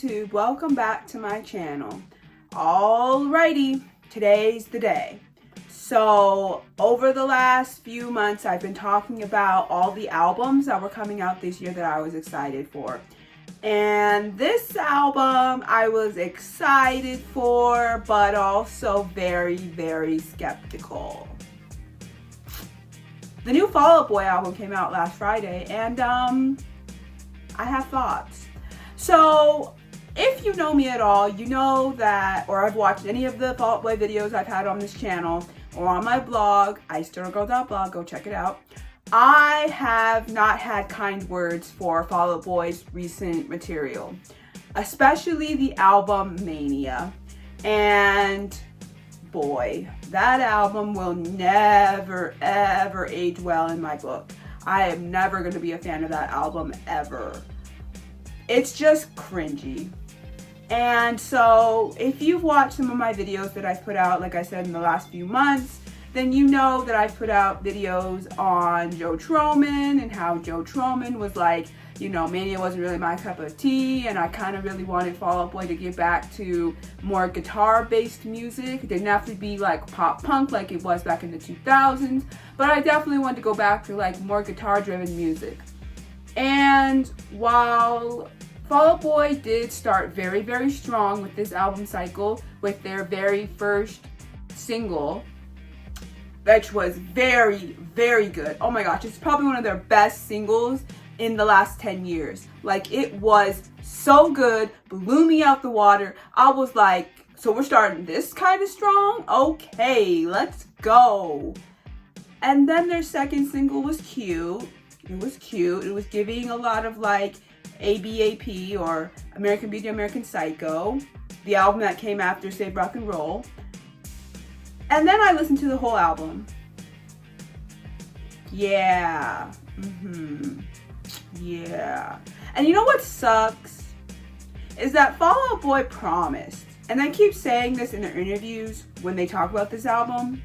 YouTube, welcome back to my channel. Alrighty, today's the day. So over the last few months I've been talking about all the albums that were coming out this year that I was excited for. And this album I was excited for, but also very, very skeptical. The new Fall Out Boy album came out last Friday, and I have thoughts. So if you know me at all, you know that, or I've watched any of the Fall Out Boy videos I've had on this channel or on my blog, iceturnalgirl.blog, go check it out. I have not had kind words for Fall Out Boy's recent material, especially the album Mania. And boy, that album will never ever age well in my book. I am never going to be a fan of that album ever. It's just cringy. And so if you've watched some of my videos that I've put out, like I said, in the last few months, then you know that I've put out videos on Joe Troman and how Joe Troman was like, you know, Mania wasn't really my cup of tea, and I kind of really wanted Fall Out Boy to get back to more guitar-based music. It didn't have to be like pop punk like it was back in the 2000s, but I definitely wanted to go back to like more guitar-driven music. And while Fall Out Boy did start very, very strong with this album cycle with their very first single, which was very, very good. Oh my gosh, it's probably one of their best singles in the last 10 years. Like, it was so good, blew me out the water. I was like, so we're starting this kind of strong? Okay, let's go. And then their second single was cute. It was cute. It was giving a lot of like ABAP, or American Beauty, American Psycho, the album that came after Save Rock and Roll. And then I listened to the whole album. Yeah. Yeah. And you know what sucks? Is that Fall Out Boy promised, and they keep saying this in their interviews when they talk about this album,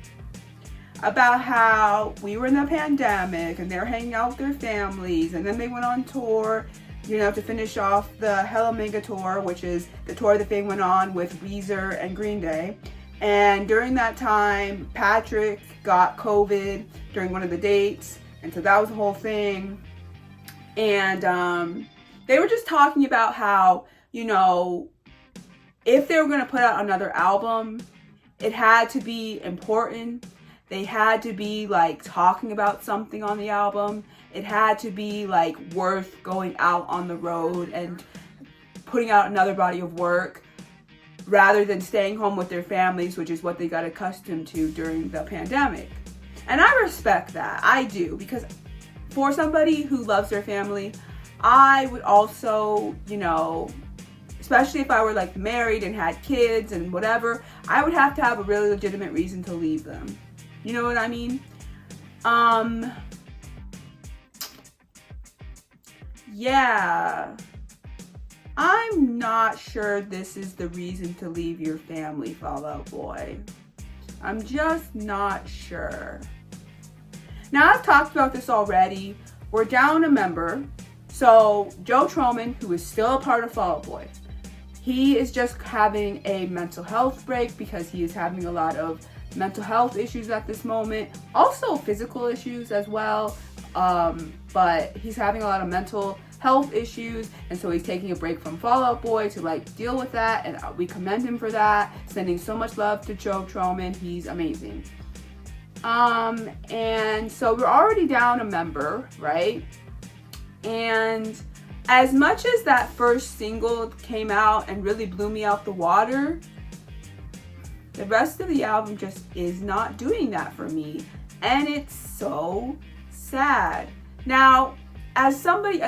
about how we were in the pandemic and they were hanging out with their families, and then they went on tour, you know, to finish off the Hella Mega Tour, which is the tour that they went on with Weezer and Green Day. And during that time, Patrick got COVID during one of the dates, and so that was the whole thing. And they were just talking about how, you know, if they were going to put out another album, it had to be important. They had to be like talking about something on the album. It had to be like worth going out on the road and putting out another body of work, rather than staying home with their families, which is what they got accustomed to during the pandemic. And I respect that. I do, because for somebody who loves their family, I would also, you know, especially if I were like married and had kids and whatever, I would have to have a really legitimate reason to leave them. You know what I mean? Yeah. I'm not sure this is the reason to leave your family, Fall Out Boy. I'm just not sure. Now, I've talked about this already. We're down a member. So Joe Troman, who is still a part of Fall Out Boy, he is just having a mental health break because he is having a lot of mental health issues at this moment. Also physical issues as well. But he's having a lot of mental health issues, and so he's taking a break from Fall Out Boy to like deal with that, and we commend him for that. Sending so much love to Joe Troman. He's amazing. And so we're already down a member, right? And as much as that first single came out and really blew me out the water, the rest of the album just is not doing that for me, and it's so sad. Now, as somebody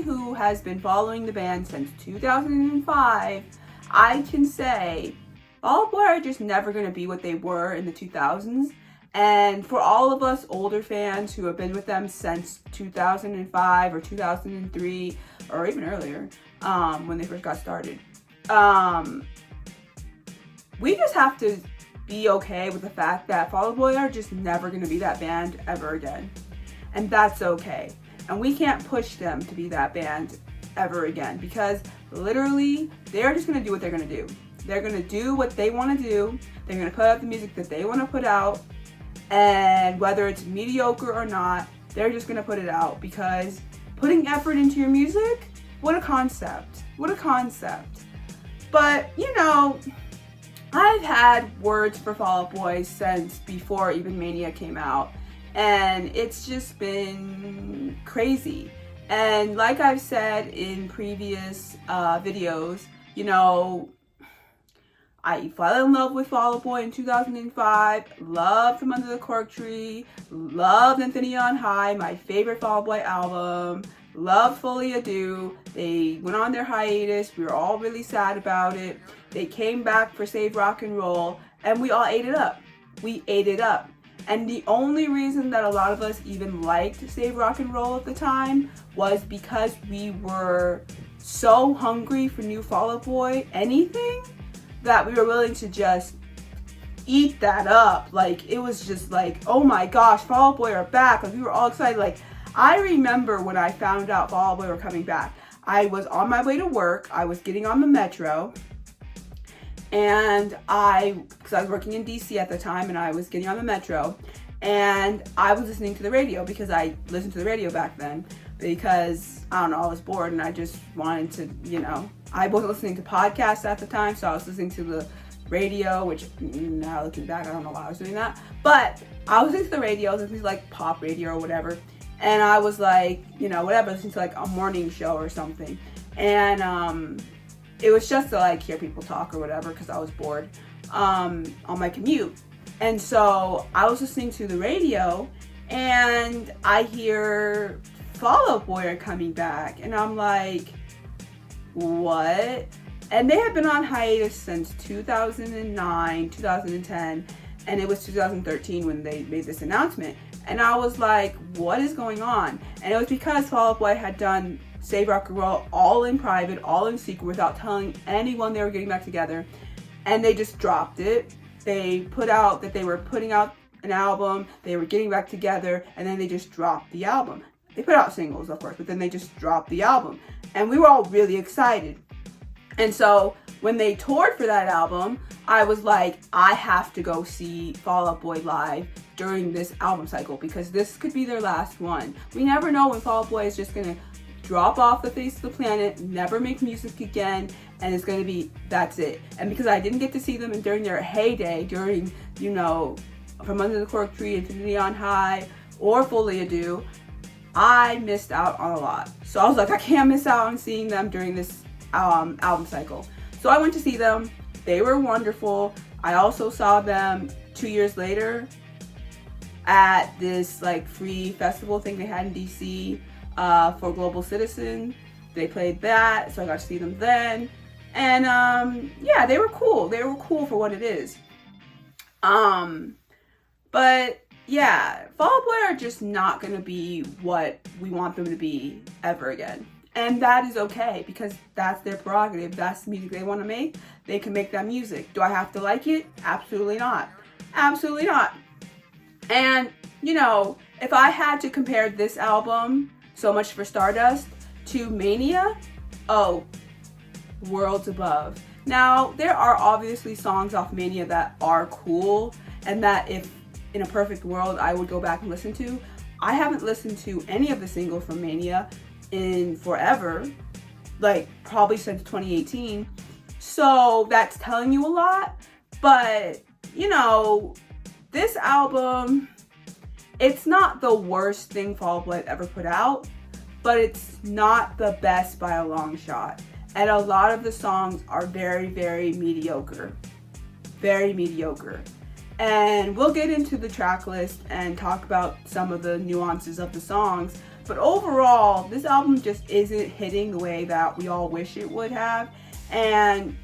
who has been following the band since 2005, I can say Fall Out Boy are just never going to be what they were in the 2000s. And for all of us older fans who have been with them since 2005 or 2003, or even earlier, when they first got started, we just have to be okay with the fact that Fall Out Boy are just never going to be that band ever again. And that's okay. And we can't push them to be that band ever again, because literally they're just gonna do what they're gonna do. They're gonna do what they want to do. They're gonna put out the music that they want to put out, and whether it's mediocre or not, they're just gonna put it out, because putting effort into your music, what a concept. What a concept. But, you know, I've had words for Fall Out Boy since before even Mania came out, and it's just been crazy. And like I've said in previous videos, you know, I fell in love with Fall Out Boy in 2005, loved From Under the Cork Tree, loved Infinity on High, my favorite Fall Out Boy album, loved Fully Ado. They went on their hiatus, we were all really sad about it. They came back for Save Rock and Roll, and we all ate it up. We ate it up. And the only reason that a lot of us even liked Save Rock and Roll at the time was because we were so hungry for new Fall Out Boy anything, that we were willing to just eat that up. Like, it was just like, oh my gosh, Fall Out Boy are back. Like, we were all excited. Like, I remember when I found out Fall Out Boy were coming back, I was on my way to work. I was getting on the metro, and because I was working in DC at the time, and I was getting on the metro, and I was listening to the radio, because I listened to the radio back then, because, I don't know, I was bored and I just wanted to, you know, I wasn't listening to podcasts at the time, so I was listening to the radio, which now looking back, I don't know why I was doing that, but I was listening to the radio, I was listening to like pop radio or whatever, and I was like, you know, whatever, listening to like a morning show or something, and it was just to like hear people talk or whatever, because I was bored on my commute. And so I was listening to the radio, and I hear Fall Out Boy are coming back, and I'm like, what? And they had been on hiatus since 2009, 2010, and it was 2013 when they made this announcement. And I was like, what is going on? And it was because Fall Out Boy had done Save Rock and Roll all in private, all in secret, without telling anyone they were getting back together, and they just dropped it. They put out that they were putting out an album, they were getting back together, and then they just dropped the album. They put out singles, of course, but then they just dropped the album. And we were all really excited. And so when they toured for that album, I was like, I have to go see Fall Out Boy live during this album cycle, because this could be their last one. We never know when Fall Out Boy is just gonna drop off the face of the planet, never make music again, and it's gonna be, that's it. And because I didn't get to see them during their heyday, during, you know, From Under the Cork Tree, Infinity on High, or Fully Ado, I missed out on a lot. So I was like, I can't miss out on seeing them during this album cycle. So I went to see them. They were wonderful. I also saw them 2 years later at this like free festival thing they had in DC for Global Citizen. They played that, so I got to see them then. And yeah, they were cool. They were cool for what it is. But yeah, Fall Out Boy are just not gonna be what we want them to be ever again. And that is okay, because that's their prerogative. That's the music they want to make. They can make that music. Do I have to like it? Absolutely not. Absolutely not. And, you know, if I had to compare this album, So Much for Stardust, to Mania, oh, worlds above. Now, there are obviously songs off Mania that are cool, and that if in a perfect world I would go back and listen to. I haven't listened to any of the singles from Mania in forever, like probably since 2018. So that's telling you a lot. But, you know, this album, it's not the worst thing Fall Out Boy ever put out, but it's not the best by a long shot. And a lot of the songs are very, very mediocre. Very mediocre. And we'll get into the track list and talk about some of the nuances of the songs. But overall, this album just isn't hitting the way that we all wish it would have. And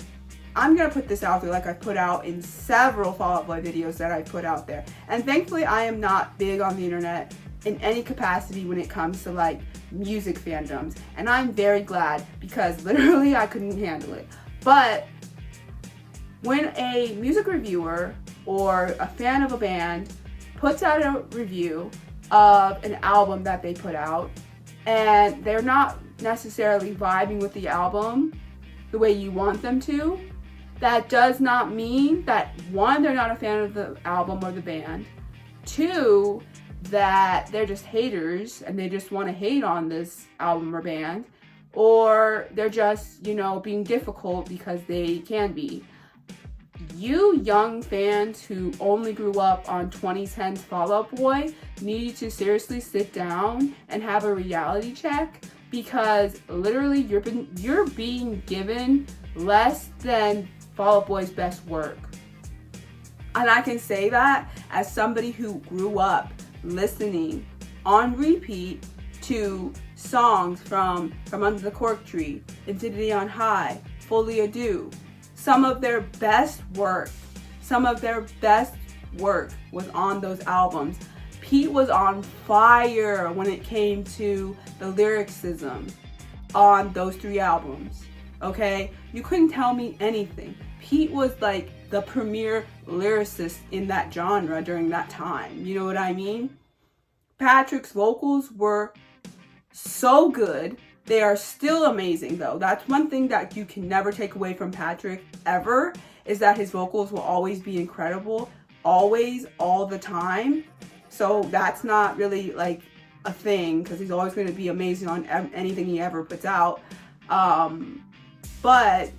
I'm going to put this out there like I put out in several Fall Out Boy videos that I put out there. And thankfully, I am not big on the internet in any capacity when it comes to like music fandoms. And I'm very glad, because literally I couldn't handle it. But when a music reviewer or a fan of a band puts out a review of an album that they put out, and they're not necessarily vibing with the album the way you want them to, that does not mean that, one, they're not a fan of the album or the band, two, that they're just haters and they just want to hate on this album or band, or they're just, you know, being difficult because they can be. You young fans who only grew up on 2010's Fall Out Boy need to seriously sit down and have a reality check, because literally you're being given less than Fall Out Boy's best work. And I can say that as somebody who grew up listening on repeat to songs from Under the Cork Tree, Infinity on High, Fully Ado. Some of their best work was on those albums. Pete was on fire when it came to the lyricism on those 3 albums, okay? You couldn't tell me anything. Pete was like the premier lyricist in that genre during that time, you know what I mean? Patrick's vocals were so good. They are still amazing though. That's one thing that you can never take away from Patrick ever, is that his vocals will always be incredible, always, all the time. So that's not really like a thing, because he's always going to be amazing on anything he ever puts out. But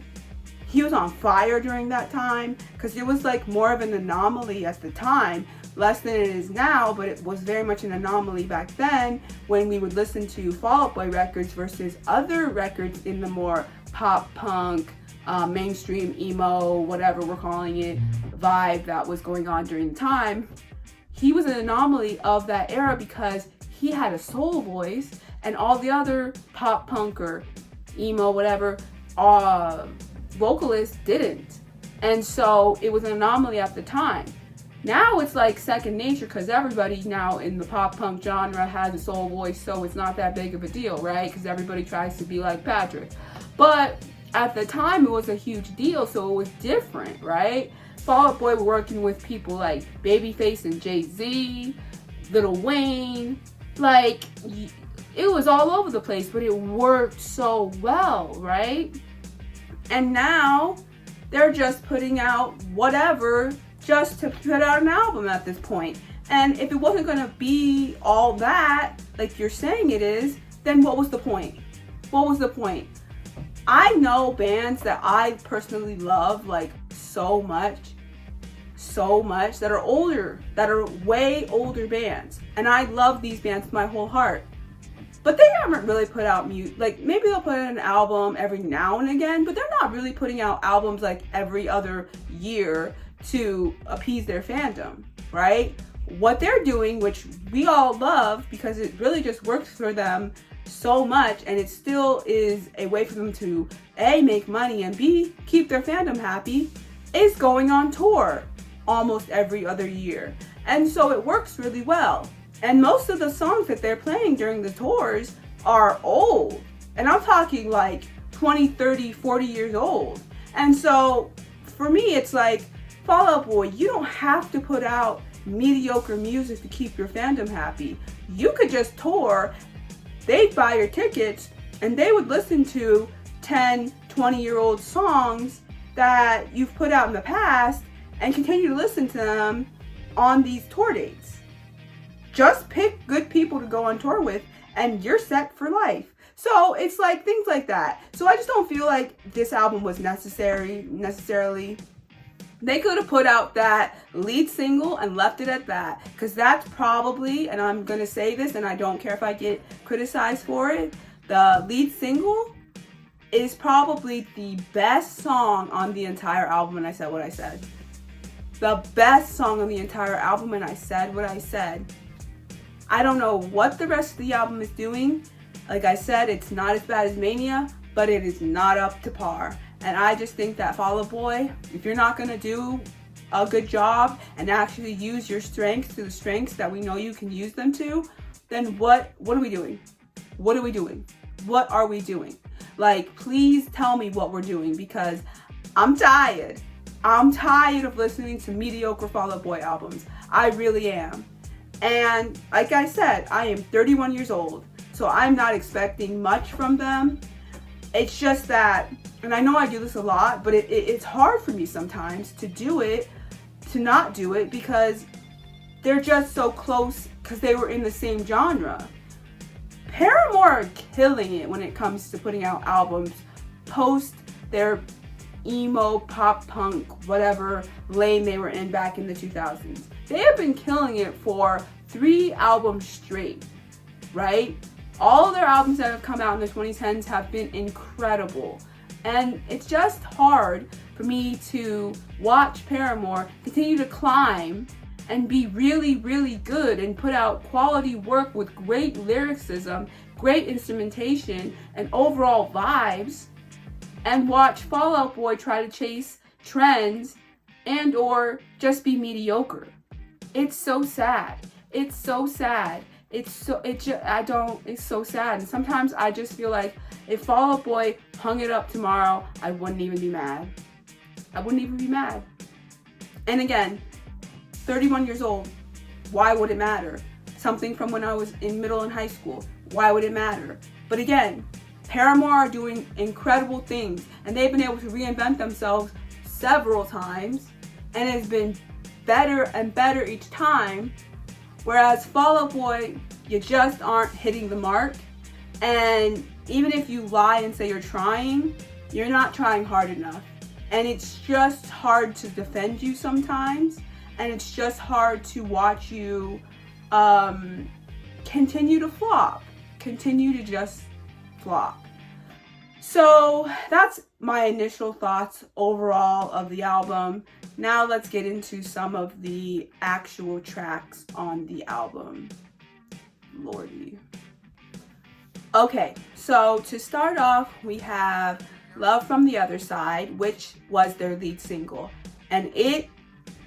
he was on fire during that time, because it was like more of an anomaly at the time, less than it is now, but it was very much an anomaly back then when we would listen to Fall Out Boy records versus other records in the more pop punk, mainstream emo, whatever we're calling it, vibe that was going on during the time. He was an anomaly of that era because he had a soul voice and all the other pop punk or emo, whatever, vocalists didn't. And so it was an anomaly at the time. Now it's like second nature, because everybody now in the pop punk genre has a soul voice, so it's not that big of a deal, right? Because everybody tries to be like Patrick. But at the time it was a huge deal, so it was different, right? Fall Out Boy were working with people like Babyface and Jay-Z, Lil Wayne, like it was all over the place, but it worked so well, right? And now they're just putting out whatever just to put out an album at this point. And if it wasn't gonna be all that, like you're saying it is, then what was the point? What was the point? I know bands that I personally love like so much, that are older, that are way older bands. And I love these bands with my whole heart. But they haven't really put out music, like maybe they'll put out an album every now and again, but they're not really putting out albums like every other year to appease their fandom, right? What they're doing, which we all love because it really just works for them so much, and it still is a way for them to A, make money, and B, keep their fandom happy, is going on tour almost every other year. And so it works really well. And most of the songs that they're playing during the tours are old. And I'm talking like 20, 30, 40 years old. And so for me, it's like, Fall Out Boy, you don't have to put out mediocre music to keep your fandom happy. You could just tour, they'd buy your tickets, and they would listen to 10, 20-year-old songs that you've put out in the past and continue to listen to them on these tour dates. Just pick good people to go on tour with and you're set for life. So it's like things like that. So I just don't feel like this album was necessarily. They could have put out that lead single and left it at that, because that's probably, and I'm going to say this and I don't care if I get criticized for it, the lead single is probably the best song on the entire album, and I said what I said. The best song on the entire album, and I said what I said. I don't know what the rest of the album is doing. Like I said, it's not as bad as Mania, but it is not up to par. And I just think that Fall Out Boy, if you're not going to do a good job and actually use your strengths to the strengths that we know you can use them to, then what are we doing? What are we doing? What are we doing? Like, please tell me what we're doing, because I'm tired. I'm tired of listening to mediocre Fall Out Boy albums. I really am. And like I said, I am 31 years old. so I'm not expecting much from them. It's just that, and I know I do this a lot, but it's hard for me sometimes to do it, to not do it, because they're just so close, because they were in the same genre. Paramore are killing it when it comes to putting out albums post their emo, pop punk, whatever lane they were in back in the 2000s. They have been killing it for 3 albums straight, right? All of their albums that have come out in the 2010s have been incredible. And it's just hard for me to watch Paramore continue to climb and be really, really good and put out quality work with great lyricism, great instrumentation, and overall vibes, and watch Fall Out Boy try to chase trends and or just be mediocre. It's so sad. It's so sad. It's so sad. And sometimes I just feel like if Fall Out Boy hung it up tomorrow, I wouldn't even be mad. I wouldn't even be mad. And again, 31 years old, why would it matter? Something from when I was in middle and high school, why would it matter? But again, Paramore are doing incredible things, and they've been able to reinvent themselves several times, and it's been better and better each time. Whereas Fall Out Boy, you just aren't hitting the mark. And even if you lie and say you're trying, you're not trying hard enough. And it's just hard to defend you sometimes. And it's just hard to watch you continue to flop. Continue to just flop. So that's my initial thoughts overall of the album. Now let's get into some of the actual tracks on the album. Lordy. Okay, so to start off, we have Love from the Other Side, which was their lead single. And it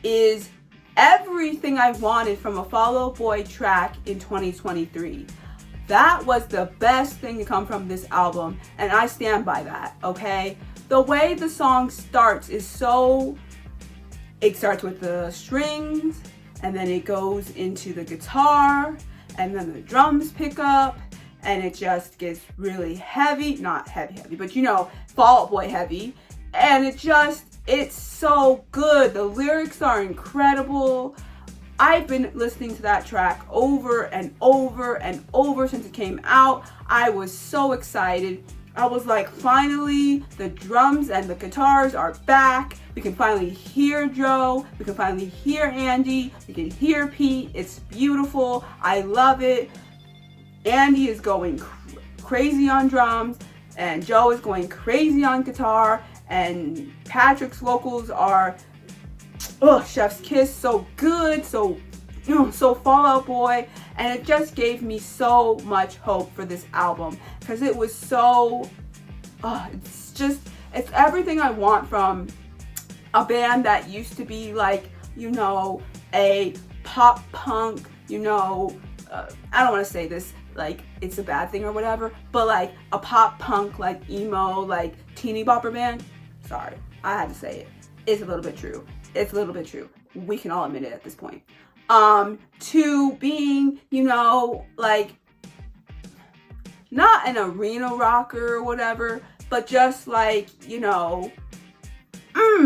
is everything I wanted from a Fall Out Boy track in 2023. That was the best thing to come from this album, and I stand by that, okay? The way the song starts is so... It starts with the strings, and then it goes into the guitar, and then the drums pick up, and it just gets really heavy. Not heavy, but you know, Fall Out Boy heavy. And it's so good. The lyrics are incredible. I've been listening to that track over and over and over since it came out. I was so excited. I was like, finally, the drums and the guitars are back. We can finally hear Joe. We can finally hear Andy. We can hear Pete. It's beautiful. I love it. Andy is going crazy on drums, and Joe is going crazy on guitar, and Patrick's vocals are, chef's kiss, so good, so Fall Out Boy. And it just gave me so much hope for this album, because it was so, it's everything I want from a band that used to be like, a pop punk, I don't want to say this like it's a bad thing or whatever, but like a pop punk, like emo, like teeny bopper band. Sorry, I had to say it. It's a little bit true. It's a little bit true. We can all admit it at this point. To being, like not an arena rocker or whatever, but just like,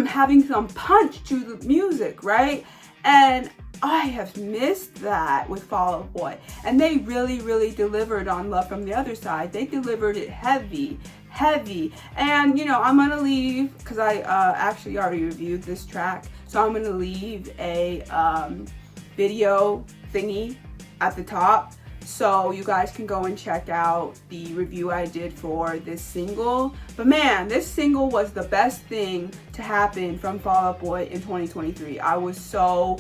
having some punch to the music, right? And I have missed that with Fall Out Boy. And they really, really delivered on Love from the Other Side. They delivered it heavy. And, I'm going to leave, because I actually already reviewed this track. So I'm going to leave a video thingy at the top, so you guys can go and check out the review I did for this single. But man, this single was the best thing to happen from Fall Out Boy in 2023. I was so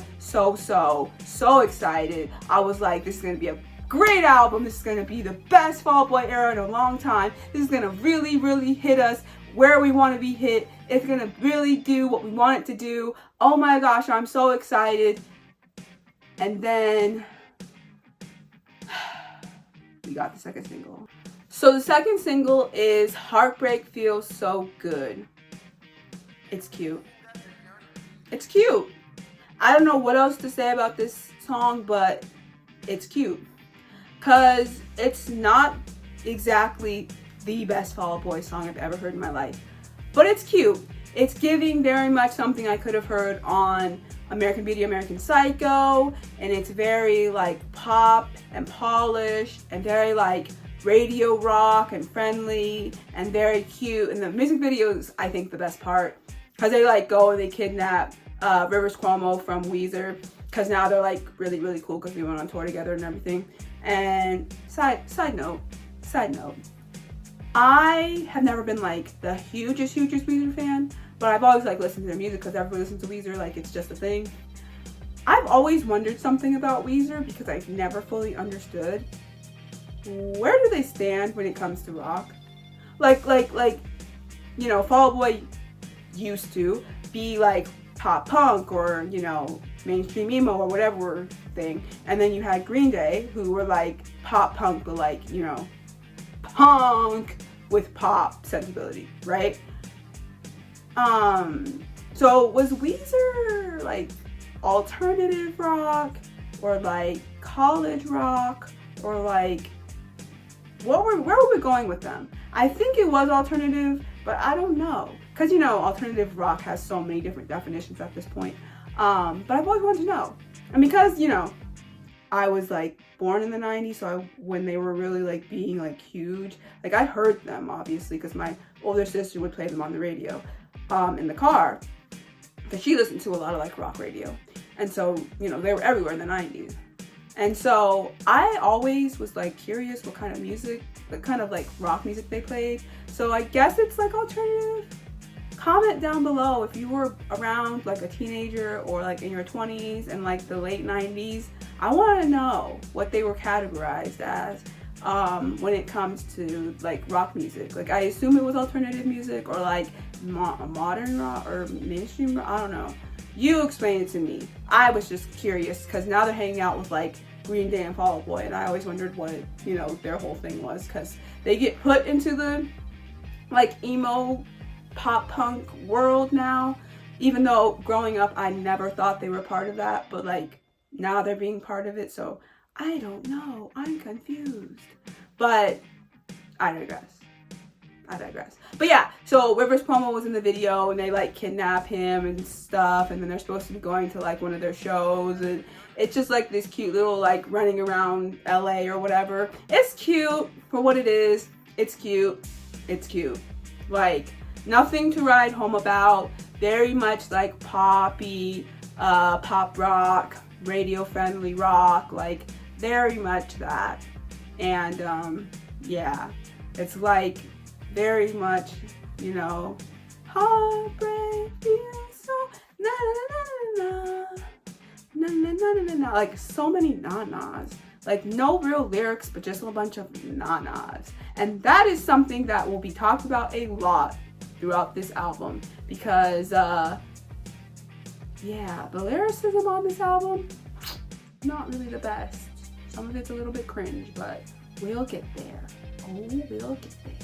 excited. I was like, this is going to be a great album. This is going to be the best Fall Out Boy era in a long time. This is going to really, really hit us where we want to be hit. It's going to really do what we want it to do. Oh my gosh, I'm so excited. And then we got the second single. So the second single is Heartbreak Feels So Good. It's cute. It's cute. I don't know what else to say about this song, but it's cute. because it's not exactly the best Fall Out Boy song I've ever heard in my life, but it's cute. It's giving very much something I could have heard on American Beauty, American Psycho, and it's very like pop and polished and very like radio rock and friendly and very cute. And the music video is, I think, the best part, because they like go and they kidnap Rivers Cuomo from Weezer, because now they're like really, really cool because we went on tour together and everything. And side note, I have never been like the hugest Weezer fan, but I've always like listened to their music because everyone listens to Weezer, like it's just a thing. I've always wondered something about Weezer because I've never fully understood, where do they stand when it comes to rock? Like, you know, Fall Out Boy used to be like pop punk or, you know, mainstream emo or whatever thing. And then you had Green Day, who were like pop punk, but like, you know, punk with pop sensibility, right? So was Weezer like alternative rock or like college rock or like where were we going with them? I think it was alternative, but I don't know, because you know alternative rock has so many different definitions at this point. But I've always wanted to know, and because you know I was like born in the 90s, so when they were really like being like huge, like I heard them obviously because my older sister would play them on the radio in the car, because she listened to a lot of like rock radio, and so you know they were everywhere in the 90s. And so I always was like curious what kind of music, what kind of like rock music they played. So I guess it's like alternative. Comment down below if you were around like a teenager or like in your 20s and like the late 90s. I want to know what they were categorized as when it comes to like rock music. Like I assume it was alternative music or like modern rock or mainstream rock. I don't know. You explain it to me. I was just curious because now they're hanging out with like Green Day and Fall Out Boy, and I always wondered what, you know, their whole thing was, because they get put into the like emo pop punk world now, even though growing up I never thought they were part of that, but like now they're being part of it, so I don't know. I'm confused. But I digress. But yeah, so Rivers Cuomo was in the video and they like kidnap him and stuff, and then they're supposed to be going to like one of their shows, and it's just like this cute little like running around LA or whatever. It's cute for what it is. It's cute. Like nothing to write home about. Very much like poppy, pop rock, radio friendly rock, like very much that. And yeah, it's like very much, you know, heartbreak feels so na na na na na na na na na, like so many na-nas, like no real lyrics but just a bunch of na-nas. And that is something that will be talked about a lot throughout this album, because yeah, the lyricism on this album, not really the best. Some of it's a little bit cringe, but we'll get there. Oh, we'll get there.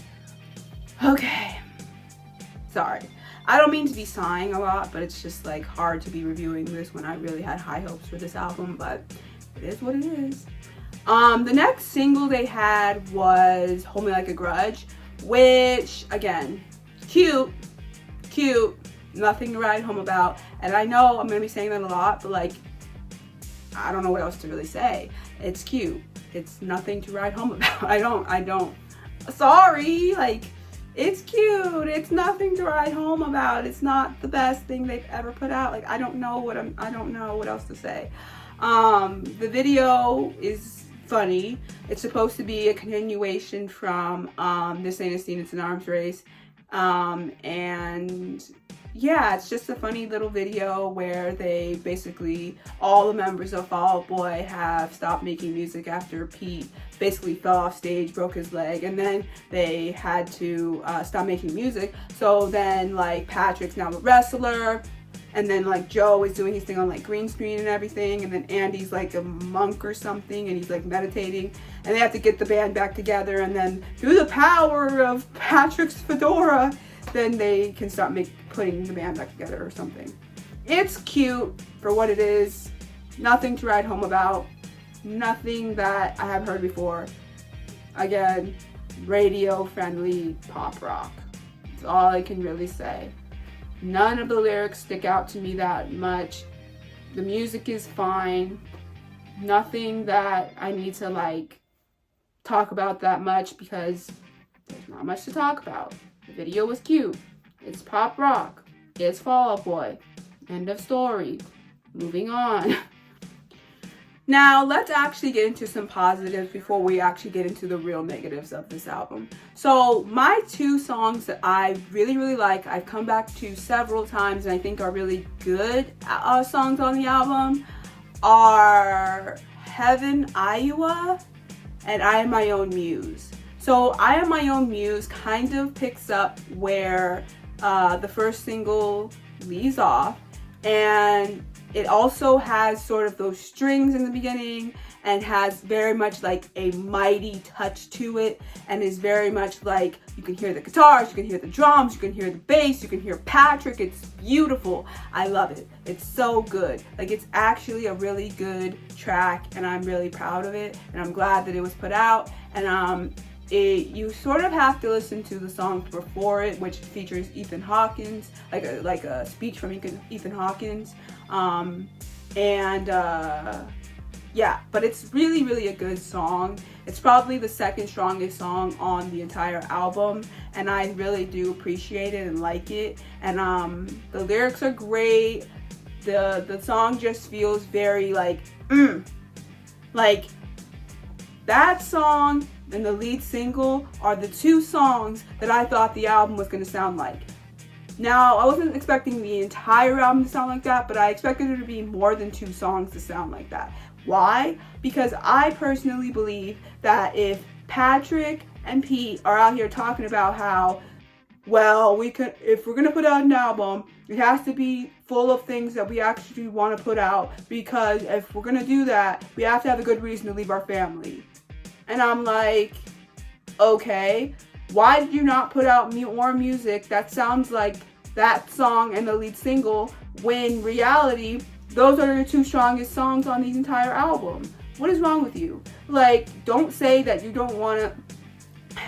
Okay, sorry. I don't mean to be sighing a lot, but it's just like hard to be reviewing this when I really had high hopes for this album, but it is what it is. The next single they had was Hold Me Like a Grudge, which again, cute, nothing to write home about. And I know I'm gonna be saying that a lot, but like, I don't know what else to really say. It's cute. It's nothing to write home about. I don't, sorry, like, it's cute. It's nothing to write home about. It's not the best thing they've ever put out. Like, I don't know what else to say. The video is funny. It's supposed to be a continuation from This Ain't a Scene, It's an Arms Race. And yeah, it's just a funny little video where they basically, all the members of Fall Out Boy have stopped making music after Pete basically fell off stage, broke his leg, and then they had to stop making music. So then like Patrick's now a wrestler, and then like Joe is doing his thing on like green screen and everything, and then Andy's like a monk or something and he's like meditating, and they have to get the band back together, and then through the power of Patrick's fedora, then they can start putting the band back together or something. It's cute for what it is. Nothing to write home about. nothing that I have heard before. Again, radio-friendly pop rock. That's all I can really say. None of the lyrics stick out to me that much. The music is fine. Nothing that I need to like talk about that much because there's not much to talk about. The video was cute. It's pop rock. It's Fall Out Boy. End of story. Moving on. Now, let's actually get into some positives before we actually get into the real negatives of this album. So, my 2 songs that I really, really like, I've come back to several times and I think are really good songs on the album, are Heaven, Iowa, and I Am My Own Muse. So, I Am My Own Muse kind of picks up where the first single leaves off, and it also has sort of those strings in the beginning and has very much like a mighty touch to it, and is very much like you can hear the guitars, you can hear the drums, you can hear the bass, you can hear Patrick. It's beautiful. I love it. It's so good. Like, it's actually a really good track and I'm really proud of it, and I'm glad that it was put out. And you sort of have to listen to the songs before it, which features Ethan Hawkins, like a speech from Ethan Hawkins. Yeah, but it's really, really a good song. It's probably the second strongest song on the entire album, and I really do appreciate it and like it. And the lyrics are great. The song just feels very like that song and the lead single are the 2 songs that I thought the album was going to sound like. Now, I wasn't expecting the entire album to sound like that, but I expected there to be more than 2 songs to sound like that. Why? Because I personally believe that if Patrick and Pete are out here talking about how, well, if we're going to put out an album, it has to be full of things that we actually want to put out, because if we're going to do that, we have to have a good reason to leave our family. And I'm like, okay, why did you not put out more music that sounds like that song and the lead single, when in reality, those are the 2 strongest songs on the entire album? What is wrong with you? Like, don't say that you don't want to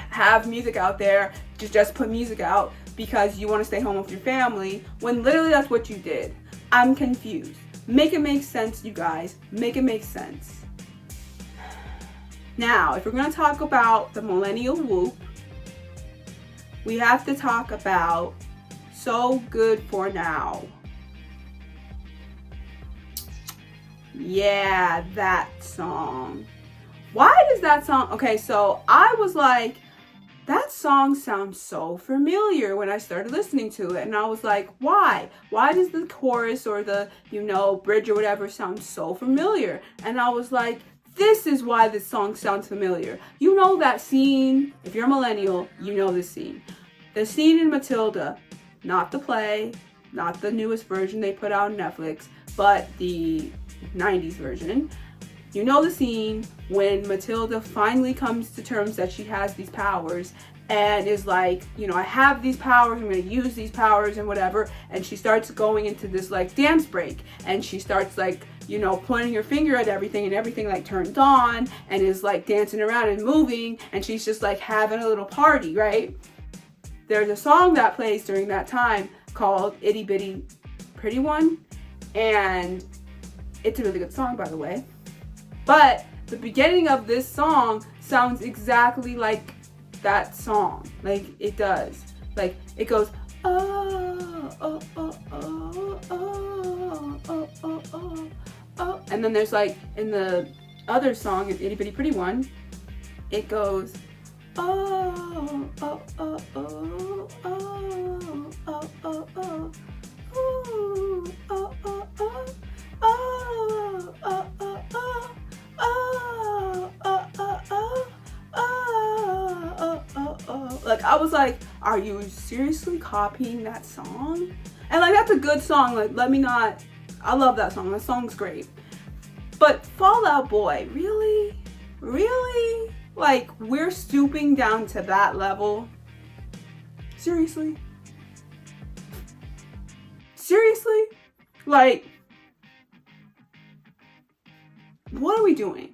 have music out there, just put music out because you want to stay home with your family, when literally that's what you did. I'm confused. Make it make sense, you guys. Make it make sense. Now, if we're going to talk about the millennial whoop, we have to talk about So Good For Now. Yeah, that song. Why does that song... Okay, so I was like, that song sounds so familiar when I started listening to it. And I was like, why? Why does the chorus or the, bridge or whatever sound so familiar? And I was like, this is why this song sounds familiar. You know that scene, if you're a millennial, you know this scene. The scene in Matilda, not the play, not the newest version they put out on Netflix, but the 90s version. You know the scene when Matilda finally comes to terms that she has these powers and is like, I have these powers, I'm going to use these powers and whatever. And she starts going into this like dance break, and she starts like, pointing her finger at everything, and everything like turns on and is like dancing around and moving, and she's just like having a little party, right? There's a song that plays during that time called Itty Bitty Pretty One, and it's a really good song, by the way. But the beginning of this song sounds exactly like that song. Like, it does. Like, it goes, oh, oh, oh, oh, oh, oh, oh, oh, oh. And then there's like, in the other song, Itty Bitty Pretty One, it goes, oh, oh, oh, oh, oh, oh, oh, oh, oh, oh, oh, oh, oh. Oh, oh, oh, oh, oh, oh, oh, oh, oh, oh. Like, I was like, are you seriously copying that song? And like, that's a good song. Like, I love that song. That song's great. But Fall Out Boy, really? Really? Like, we're stooping down to that level? Seriously? Seriously? Like, what are we doing?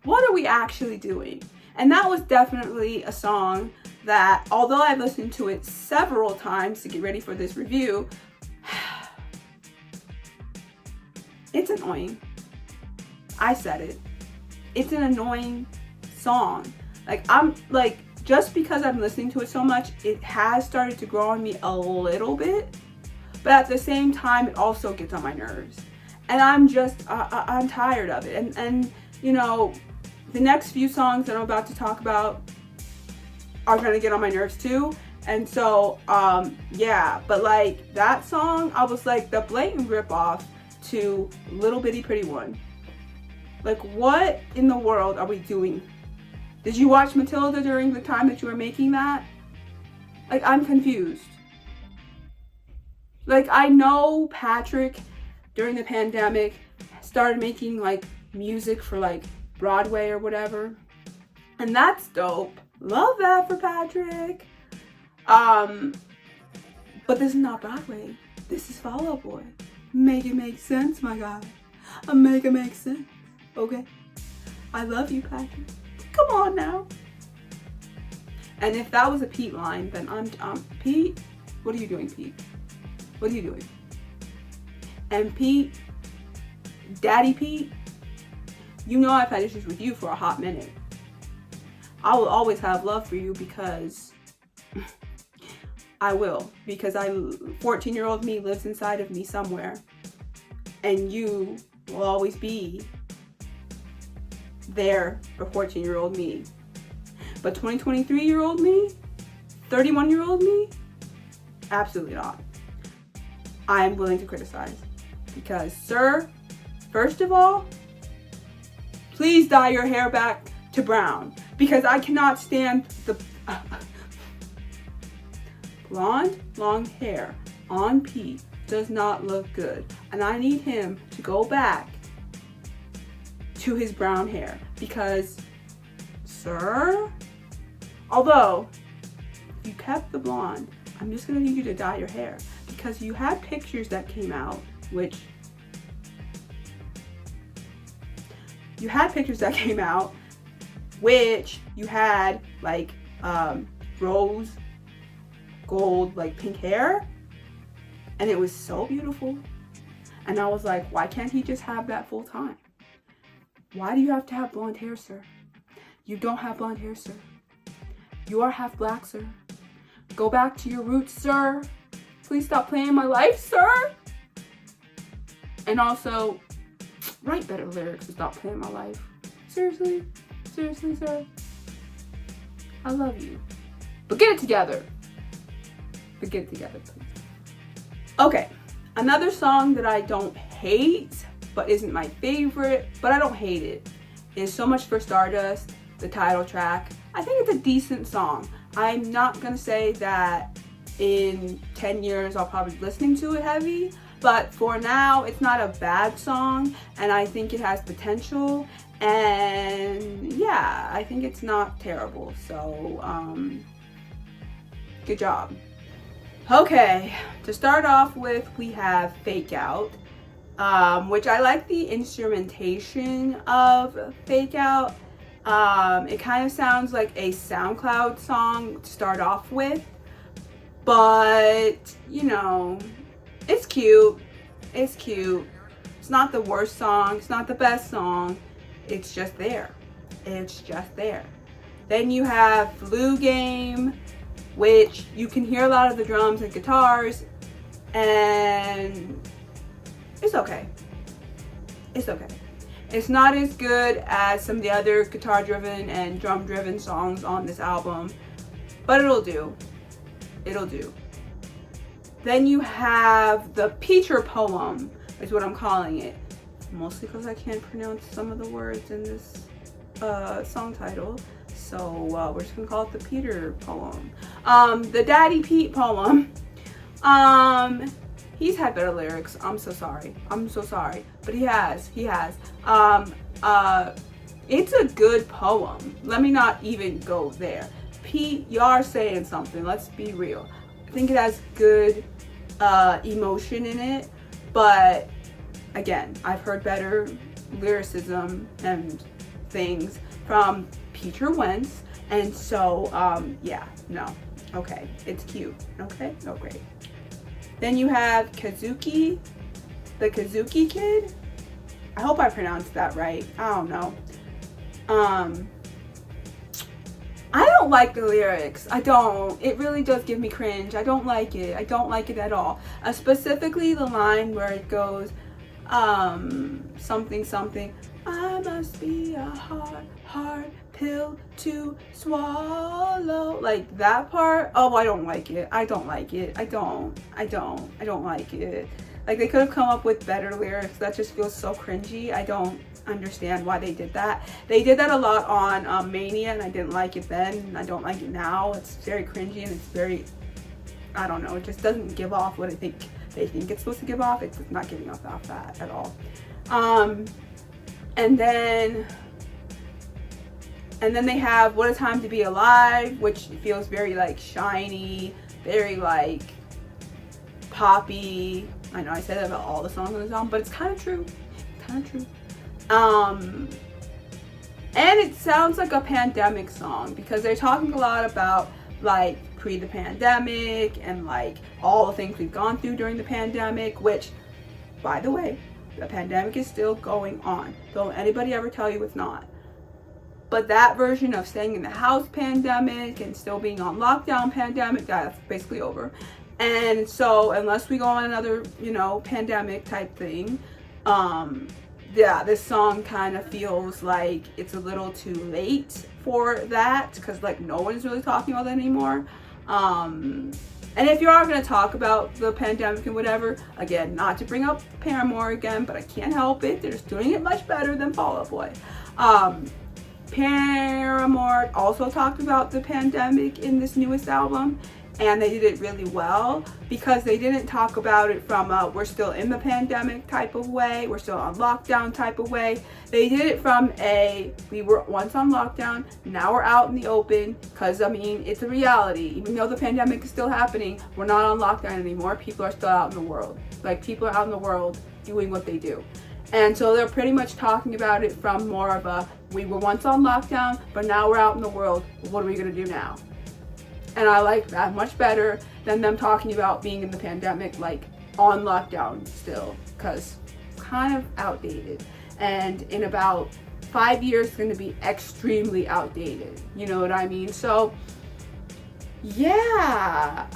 what are we actually doing? And that was definitely a song that, although I've listened to it several times to get ready for this review, it's annoying. I said it. It's an annoying song. Just because I'm listening to it so much, it has started to grow on me a little bit, but at the same time, it also gets on my nerves. And I'm just, I'm tired of it. And you know, the next few songs that I'm about to talk about are gonna get on my nerves too. And so, yeah, but like that song, I was like the blatant ripoff to Little Bitty Pretty One. Like, what in the world are we doing? Did you watch Matilda during the time that you were making that? Like, I'm confused. Like, I know Patrick during the pandemic started making like music for like Broadway or whatever. And that's dope. Love that for Patrick. But this is not Broadway. This is Fall Out Boy. Make it make sense, my guy. Make it make sense. Okay? I love you, Patrick. Come on now. And if that was a Pete line, then I'm Pete, what are you doing, Pete? What are you doing? And Pete, Daddy Pete, you know I've had issues with you for a hot minute. I will always have love for you because I will. Because 14-year-old me lives inside of me somewhere. And you will always be there for 14-year-old me. But 23-year-old me, 31-year-old me, absolutely not. I'm willing to criticize. Because, sir, first of all, please dye your hair back to brown. Because I cannot stand the blonde, long hair on Pete does not look good. And I need him to go back to his brown hair. Because, sir, although if you kept the blonde, I'm just gonna need you to dye your hair. Because you had pictures that came out, which you had like rose gold, like pink hair, and it was so beautiful. And I was like, why can't he just have that full time? Why do you have to have blonde hair, sir? You don't have blonde hair, sir. You are half black, sir. Go back to your roots, sir. Please stop playing my life, sir. And also, write better lyrics and stop playing my life. Seriously? Seriously, sir? I love you. But get it together. But get it together, please. Okay, another song that I don't hate, but isn't my favorite, but I don't hate it, is So Much for Stardust, the title track. I think it's a decent song. I'm not gonna say that in 10 years I'll probably be listening to it heavy, but for now it's not a bad song, and I think it has potential, and yeah, I think it's not terrible. So good job. Okay, to start off with, we have Fake Out, which I like the instrumentation of Fake Out. It kind of sounds like a SoundCloud song to start off with, but you know, it's cute. It's cute. It's not the worst song. It's not the best song. It's just there. It's just there. Then you have Flu Game, which you can hear a lot of the drums and guitars, and it's okay. It's okay. It's not as good as some of the other guitar-driven and drum-driven songs on this album, but it'll do. It'll do. Then you have the Peacher Poem, is what I'm calling it. Mostly because I can't pronounce some of the words in this song title. So we're just gonna call it the Peter Poem. The Daddy Pete Poem. He's had better lyrics. I'm so sorry. But he has. It's a good poem. Let me not even go there. Pete, you are saying something. Let's be real. I think it has good emotion in it, but again, I've heard better lyricism and things from Peter Wentz. And so, yeah, no. Okay, it's cute. Okay, oh great. Then you have Kazuki, the Kazuki Kid. I hope I pronounced that right. I don't know. I don't like the lyrics. I don't. It really does give me cringe. I don't like it. I don't like it at all. Specifically the line where it goes, something, something. I must be a hard pill to swallow. Like that part. Oh, I don't like it. I don't like it. I don't like it. Like they could have come up with better lyrics. That just feels so cringy. I don't understand why they did that. They did that a lot on Mania, and I didn't like it then, and I don't like it now. It's very cringy, and it's very, I don't know, it just doesn't give off what I think they think it's supposed to give off. It's not giving off that at all. And then they have What a Time to Be Alive, which feels very like shiny, very like poppy. I know I said that about all the songs on this album, but it's kind of true. And it sounds like a pandemic song because they're talking a lot about like pre the pandemic and like all the things we've gone through during the pandemic, which, by the way, the pandemic is still going on. Don't anybody ever tell you it's not. But that version of staying in the house pandemic and still being on lockdown pandemic, that's basically over. And so unless we go on another, pandemic type thing, yeah, this song kind of feels like it's a little too late for that because like no one's really talking about that anymore. And if you are going to talk about the pandemic and whatever, again, not to bring up Paramore again, but I can't help it. They're just doing it much better than Fall Out Boy. Paramore also talked about the pandemic in this newest album, and they did it really well because they didn't talk about it from a we're still in the pandemic type of way, we're still on lockdown type of way. They did it from a we were once on lockdown, now we're out in the open, because I mean it's a reality. Even though the pandemic is still happening, we're not on lockdown anymore. People are still out in the world. Like people are out in the world doing what they do. And so they're pretty much talking about it from more of a we were once on lockdown, but now we're out in the world. What are we gonna do now? And I like that much better than them talking about being in the pandemic, like on lockdown still, because it's kind of outdated. And in about 5 years, it's going to be extremely outdated. You know what I mean? So, yeah,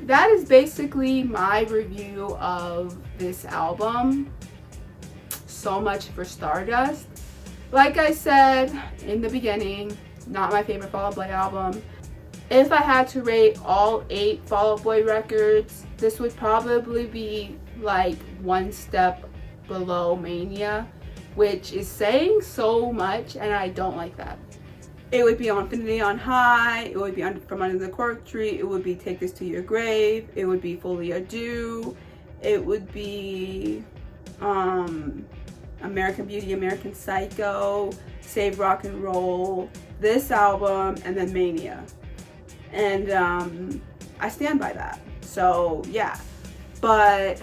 that is basically my review of this album. So much for Stardust. Like I said in the beginning, not my favorite Fall Out Boy album. If I had to rate all 8 Fall Out Boy records, this would probably be like one step below Mania, which is saying so much, and I don't like that. It would be on Infinity on High, it would be From Under the Cork Tree, it would be Take This to Your Grave, it would be Fully Adieu, it would be American Beauty, American Psycho, Save Rock and Roll, this album, and then Mania. And I stand by that. So yeah, but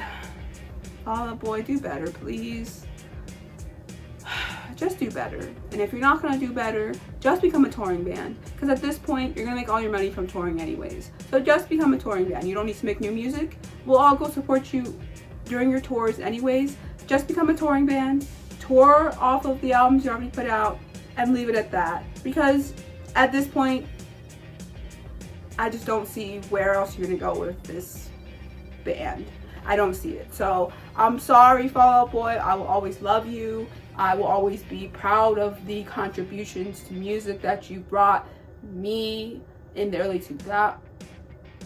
Fall Out Boy, do better, please. Just do better. And if you're not gonna do better, just become a touring band. Because at this point, you're gonna make all your money from touring anyways. So just become a touring band. You don't need to make new music. We'll all go support you during your tours anyways. Just become a touring band. Tour off of the albums you already put out and leave it at that. Because at this point, I just don't see where else you're gonna go with this band. I don't see it. So I'm sorry, Fall Out Boy. I will always love you. I will always be proud of the contributions to music that you brought me in the early 2000s,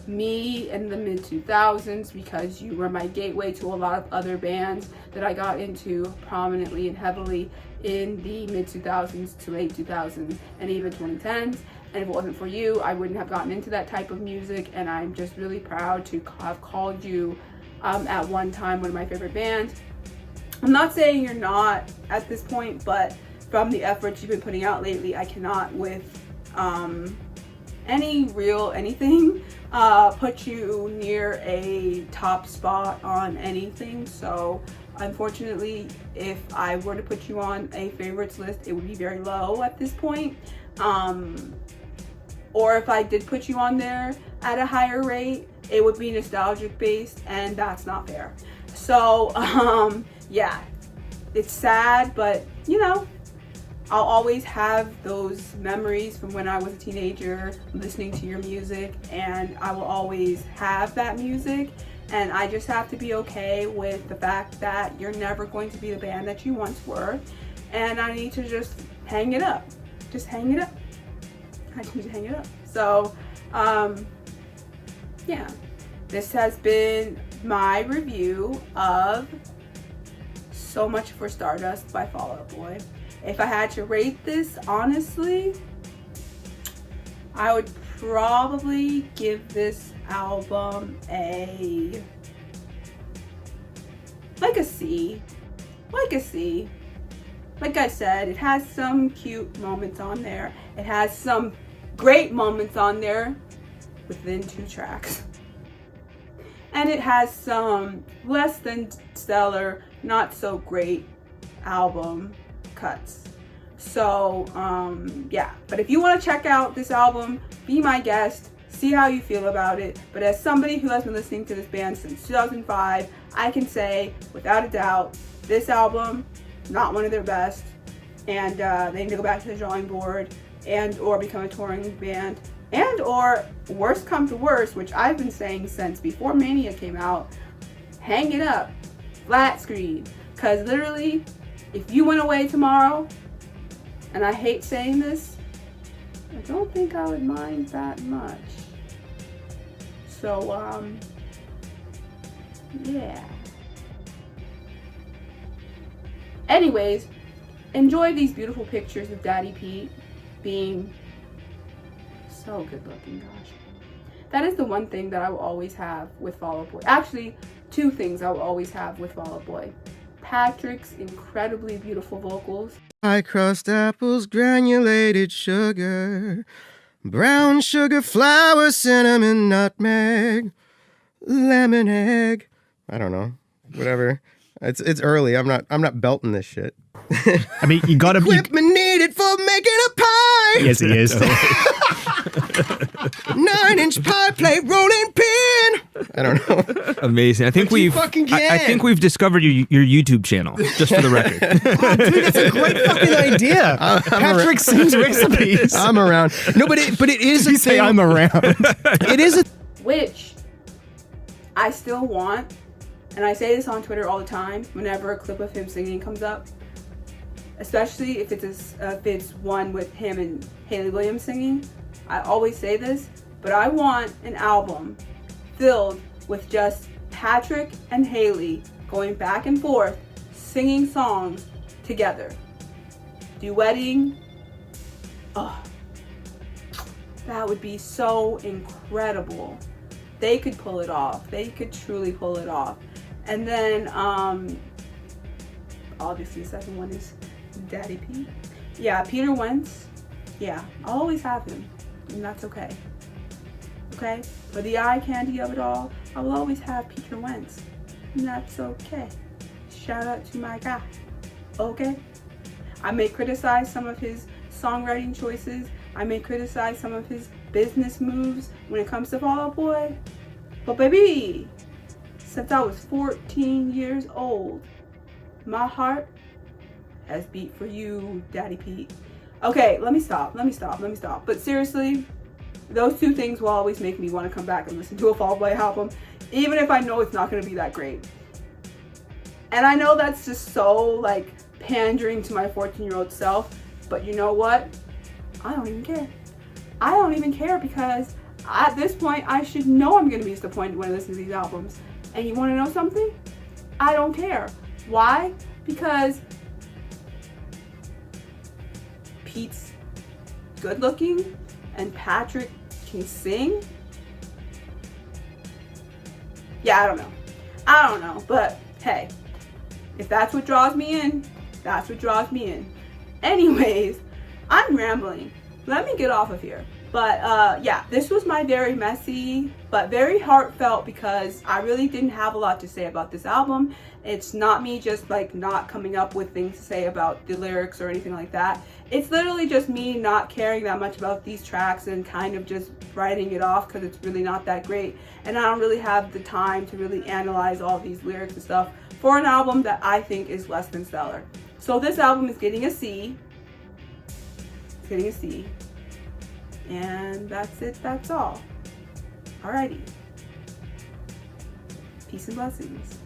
me in the mid 2000s, because you were my gateway to a lot of other bands that I got into prominently and heavily in the mid 2000s to late 2000s and even 2010s. And if it wasn't for you, I wouldn't have gotten into that type of music. And I'm just really proud to have called you at one time one of my favorite bands. I'm not saying you're not at this point, but from the efforts you've been putting out lately, I cannot with anything put you near a top spot on anything. So Unfortunately, if I were to put you on a favorites list, it would be very low at this point. Or if I did put you on there at a higher rate, it would be nostalgic based, and that's not fair. So, yeah, it's sad, but you know, I'll always have those memories from when I was a teenager listening to your music, and I will always have that music. And I just have to be okay with the fact that you're never going to be the band that you once were. And I need to just hang it up. Just hang it up. I just need to hang it up. So, yeah. This has been my review of So Much for Stardust by Fall Out Boy. If I had to rate this, honestly, I would probably give this album a C. Like a C. Like I said, it has some cute moments on there. It has some great moments on there within 2 tracks. And it has some less than stellar, not so great album cuts. So, yeah. But if you want to check out this album, be my guest, see how you feel about it. But as somebody who has been listening to this band since 2005, I can say, without a doubt, this album, not one of their best. And they need to go back to the drawing board and or become a touring band. And or, worst come to worst, which I've been saying since before Mania came out, hang it up, flat screen. Because literally, if you went away tomorrow, and I hate saying this, I don't think I would mind that much. So, yeah. Anyways, enjoy these beautiful pictures of Daddy Pete being so good looking, gosh. That is the one thing that I will always have with Fall Out Boy. Actually, 2 things I will always have with Fall Out Boy. Patrick's incredibly beautiful vocals. High crust apples, granulated sugar, brown sugar, flour, cinnamon, nutmeg, lemon egg. I don't know. Whatever. It's early. I'm not belting this shit. I mean, you gotta be. Equipment needed for making a pie. Yes, he is. 9-inch pie plate, rolling pin. I don't know. Amazing. I think we've. I think we've discovered your YouTube channel. Just for the record. Oh, dude, that's a great fucking idea. Patrick sings recipes. I'm around. No, but it is. You say I'm around. It is a. Which I still want, and I say this on Twitter all the time whenever a clip of him singing comes up, especially if it's one with him and Hayley Williams singing. I always say this, but I want an album filled with just Patrick and Hayley going back and forth singing songs together, duetting. Oh, that would be so incredible. They could pull it off. They could truly pull it off. And then, obviously the second one is Daddy Pete. Yeah, Peter Wentz. Yeah, I'll always have him, and that's okay. Okay? For the eye candy of it all, I will always have Peter Wentz, and that's okay. Shout out to my guy. Okay? I may criticize some of his songwriting choices. I may criticize some of his business moves when it comes to Fall Out Boy. But baby, since I was 14 years old, my heart has beat for you, Daddy Pete. Okay, let me stop. But seriously, those 2 things will always make me want to come back and listen to a Fall Out Boy album, even if I know it's not going to be that great. And I know that's just so, like, pandering to my 14-year-old self, but you know what? I don't even care. I don't even care because at this point, I should know I'm going to be disappointed when I listen to these albums. And you want to know something? I don't care. Why? Because Pete's good looking and Patrick can sing. Yeah, I don't know. But hey, if that's what draws me in, that's what draws me in. Anyways, I'm rambling. Let me get off of here. But yeah, this was my very messy but very heartfelt, because I really didn't have a lot to say about this album. It's not me just like not coming up with things to say about the lyrics or anything like that. It's literally just me not caring that much about these tracks and kind of just writing it off because it's really not that great. And I don't really have the time to really analyze all these lyrics and stuff for an album that I think is less than stellar. So this album is getting a C. It's getting a C. And that's it, that's all. Alrighty. Peace and blessings.